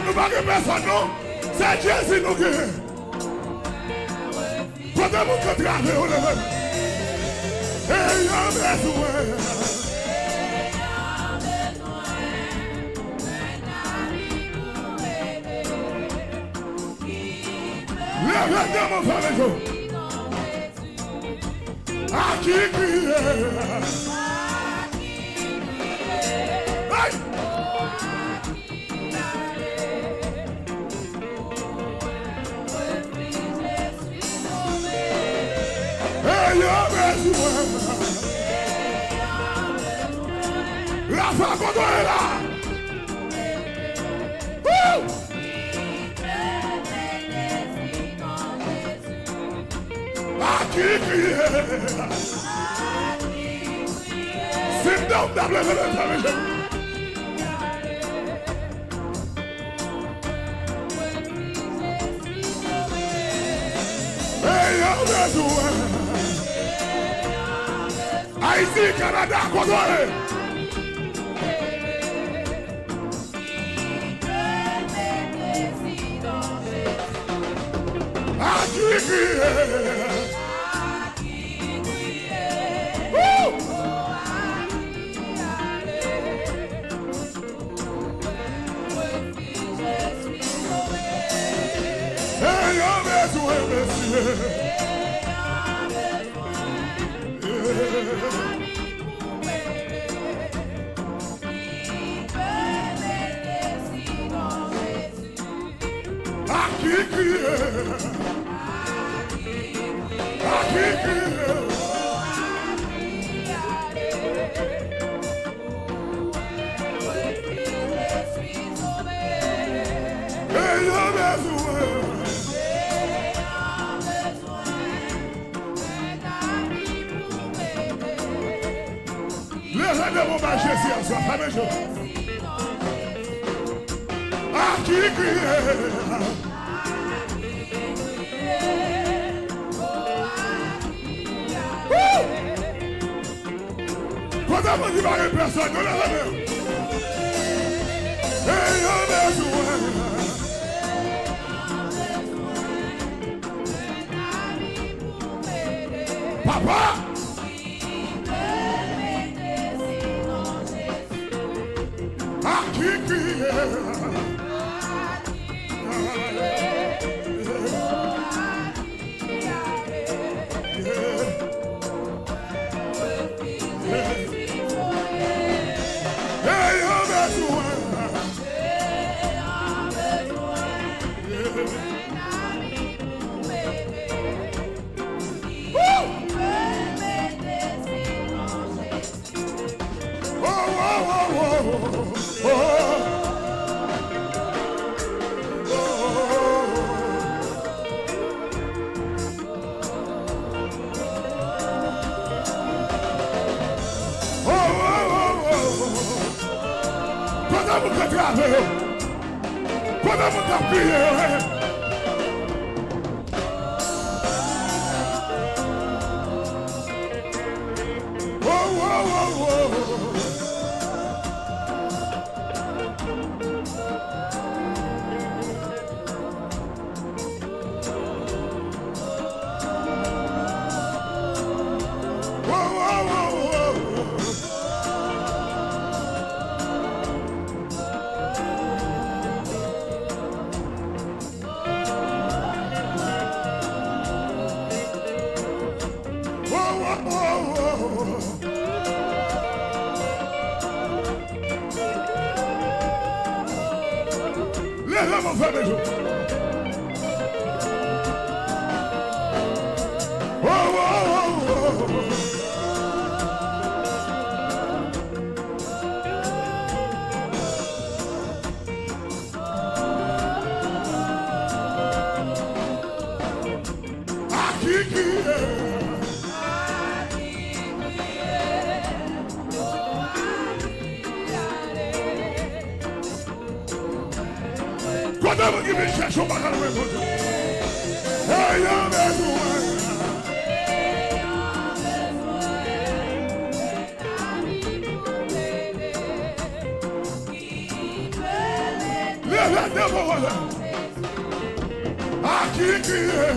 Nous pas que personne, non. C'est Jésus nous qui. Pendant mon contrat, on le veut. Et il y a besoin. Lève-toi, mon frère, à qui crier? La femme qu'on doit est là. À qui crier? C'est donc d'appeler le travail. Haïti, Canada, Côte-d'Ivoire. Quand on qui me cherche, on va pas le répondre. Ayant besoin. Lève tes paroles. À qui crier?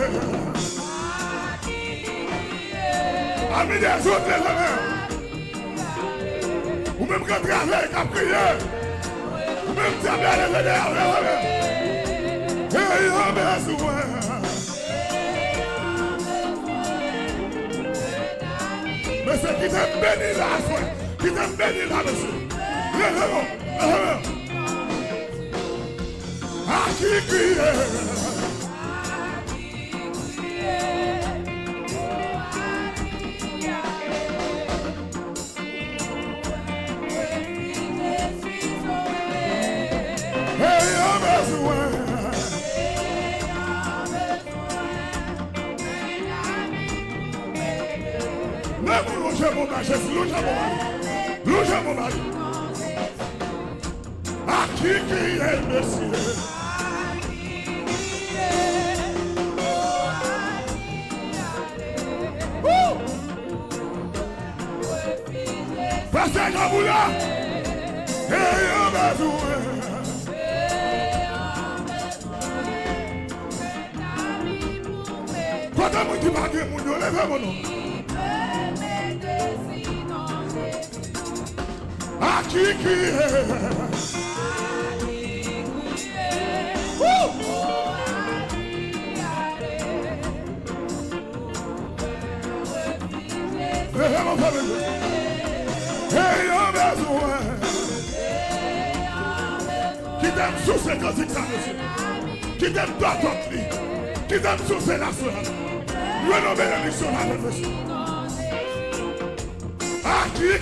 Amis des autres, les amis. Ou même quand travailler, qu'à prier. Ou même travailler, les amis. Ayant besoin. Mais c'est qui t'aime béni là, qui t'aime béni là, monsieur. Lève-le. À qui crier? Louche mon mari. À qui est Messie? Pasteur Kaboula, ayant besoin. Quand on dit pas que mon Dieu lève mon nom. À qui est? Ayant besoin. Qui t'aime sous ces cantiques, ça, monsieur. Qui t'aime toi, qui t'aime sous ces nations. Renommer l'émission, là, monsieur. À qui est?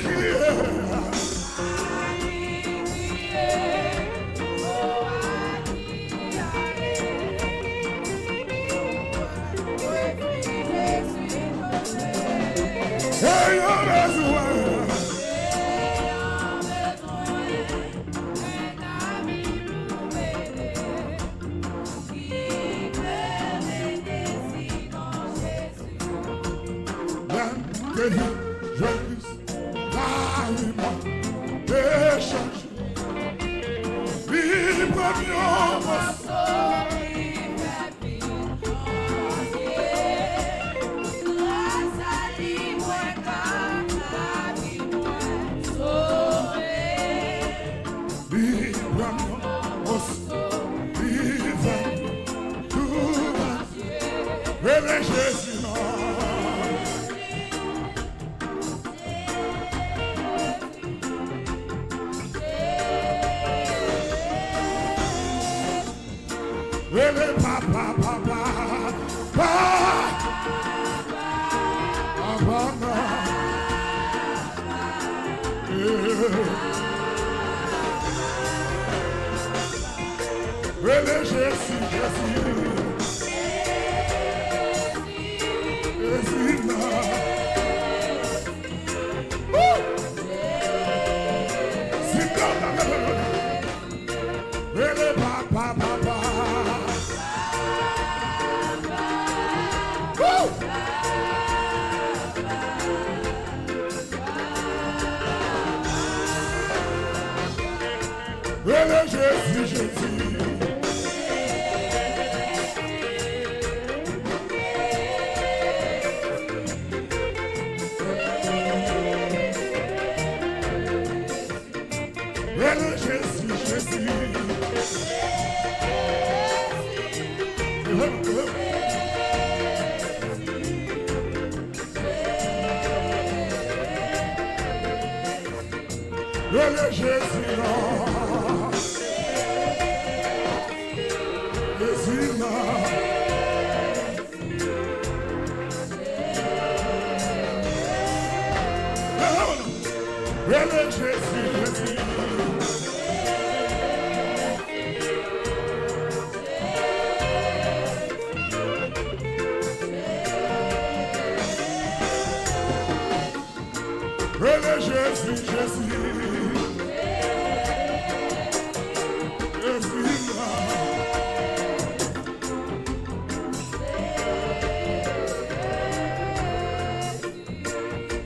Ayant besoin. Je puisse carrément échanger librement.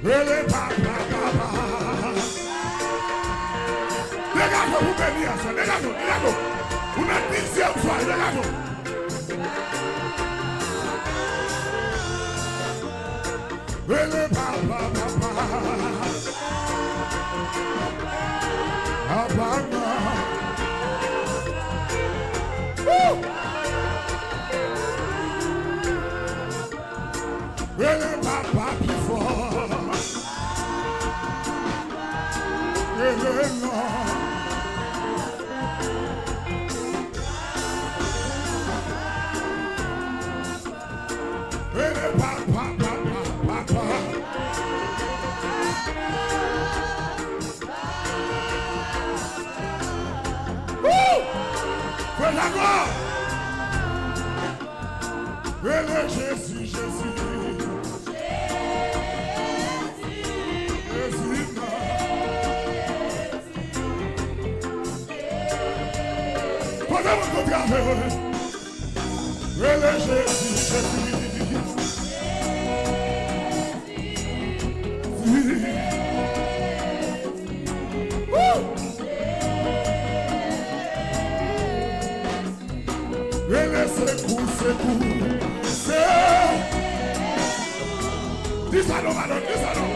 Ele papa. Regarde vous bénir ça. Regarde. On a 10e fois. Regarde. Ele papa. Abana. Ele papa before. Ele no. Ele papa. Fais la gloire. Ele Jésus. Podemos encontrar ele Jésus. Ele secoue. Dis ça non, madame, dis ça non.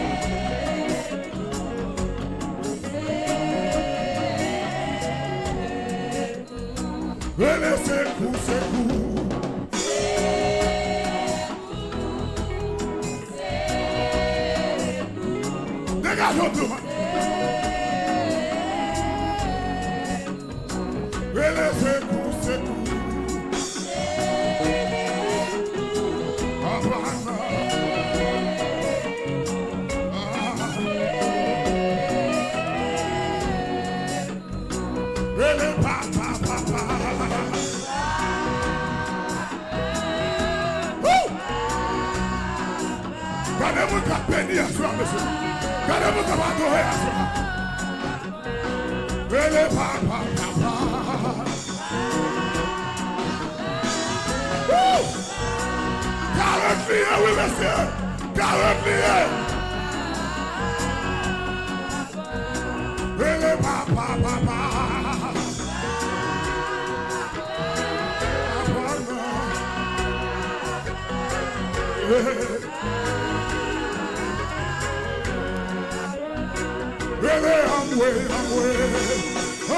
Ele secoue. Dégage tout. Ele secoue. Gardez-vous qu'à bénir à soi, monsieur. Gardez-vous qu'à adorer à soi. Ele papa. Quarante-lié, oui, monsieur. 40 Ele papa. Really, I'm way. Oh.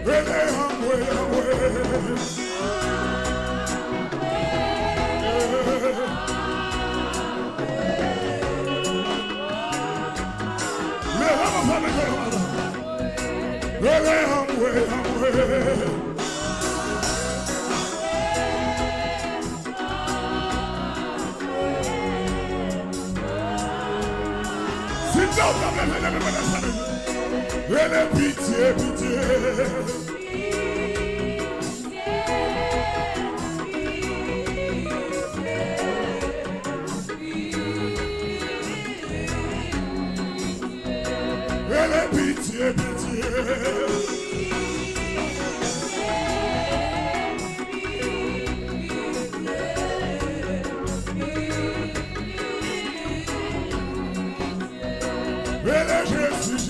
Really, I'm way. Really, I'm way. Sit down, really, pitié. Really, pitié. Ele Jésus.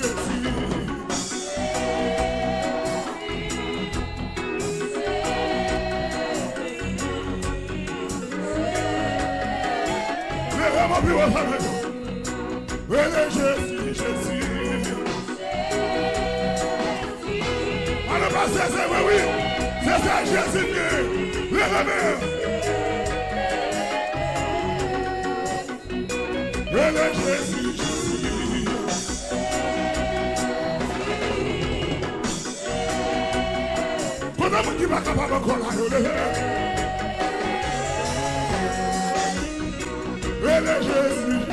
Ele Jésus. Alors, c'est ça, oui. C'est ça, Jésus. Le remède. Ele Jésus. Podemos que vai acabar com a Ele é Jesus.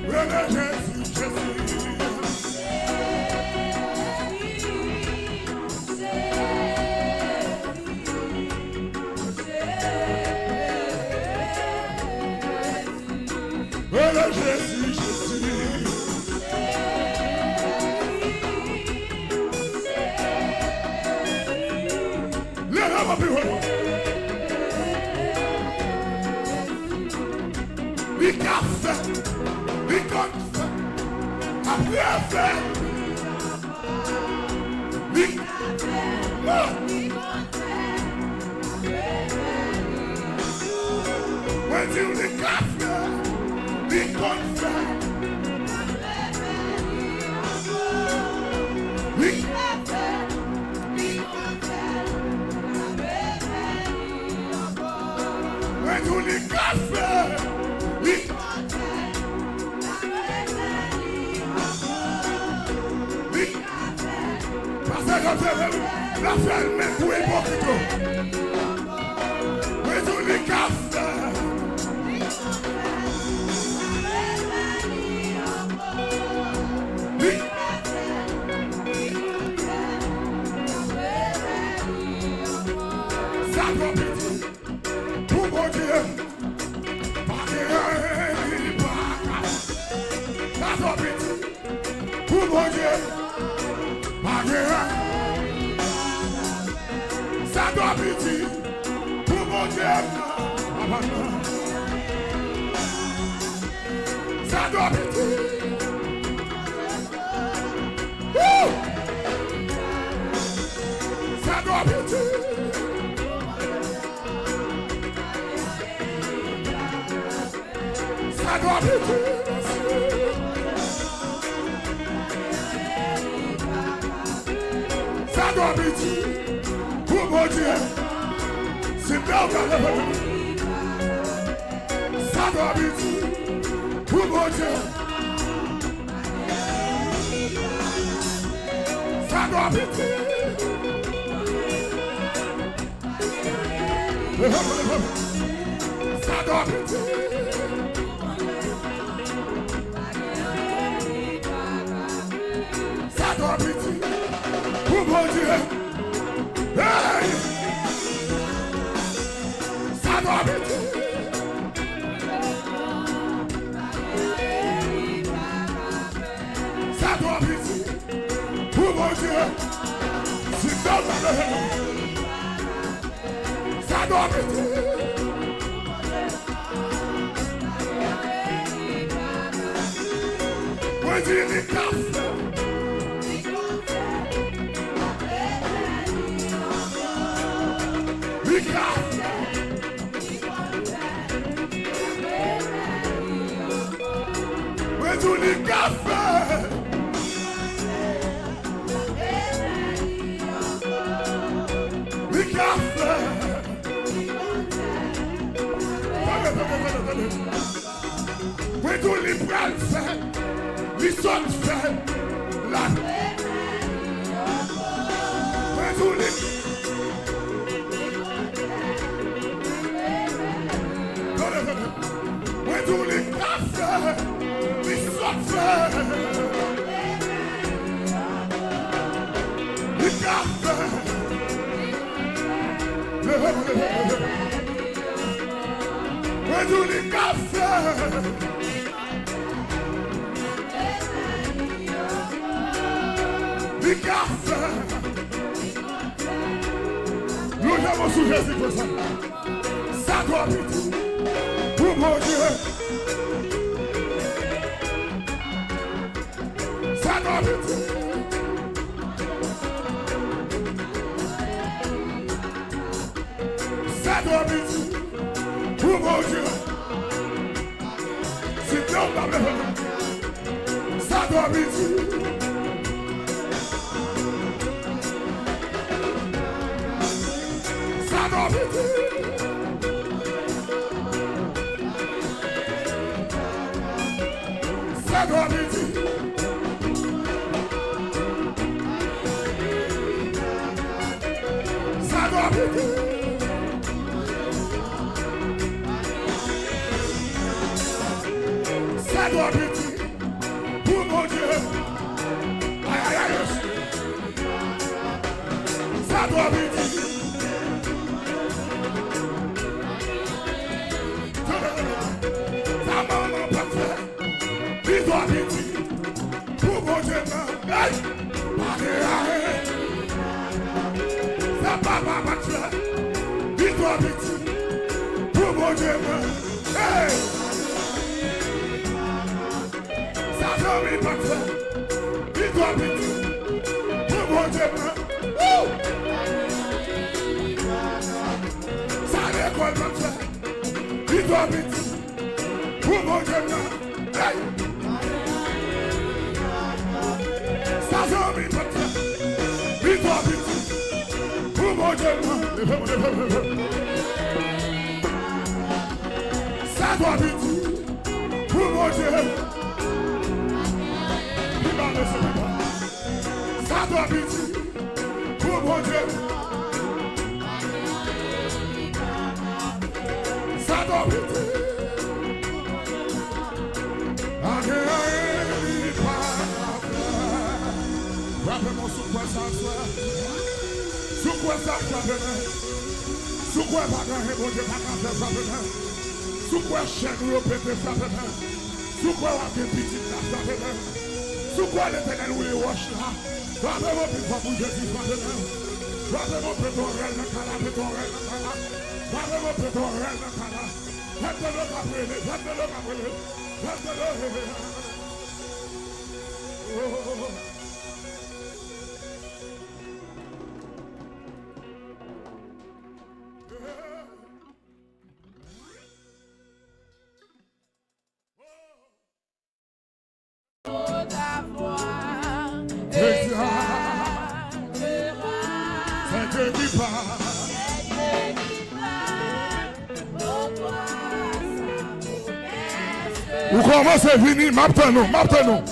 Ele é Jesus. When you the café, the confess. When you the café, the la ferme pour il poquito. When you the café. mis pas faire. Il doit vite. Pour mon Dieu. Ça l'école pas faire. Il doit vite. Pour mon Dieu. Hey. Ça doit mis pas faire. Il doit vite. Pour mon Dieu. Ça doit vite. Pour mon Dieu. Ça doit vite. Pour mon Dieu. Ça doit vite. Rappelez-moi sous quoi ça soit. Sous quoi ça soit. Sous quoi pas grand et bon Dieu pas grand faire ça. Sous quoi chaîne ou pété ça. Sous quoi on a fait petit là ça. Sous quoi l'éternel ou les roches là. Rappelez-moi plus fort pour Jésus. Rappelez-moi plus ton rêve dans cala. Rappelez-moi plus ton rêve dans cala. Faites-le qu'après. Faites-le qu'après. Faites-le. Vous commencez à venir, m'attendons.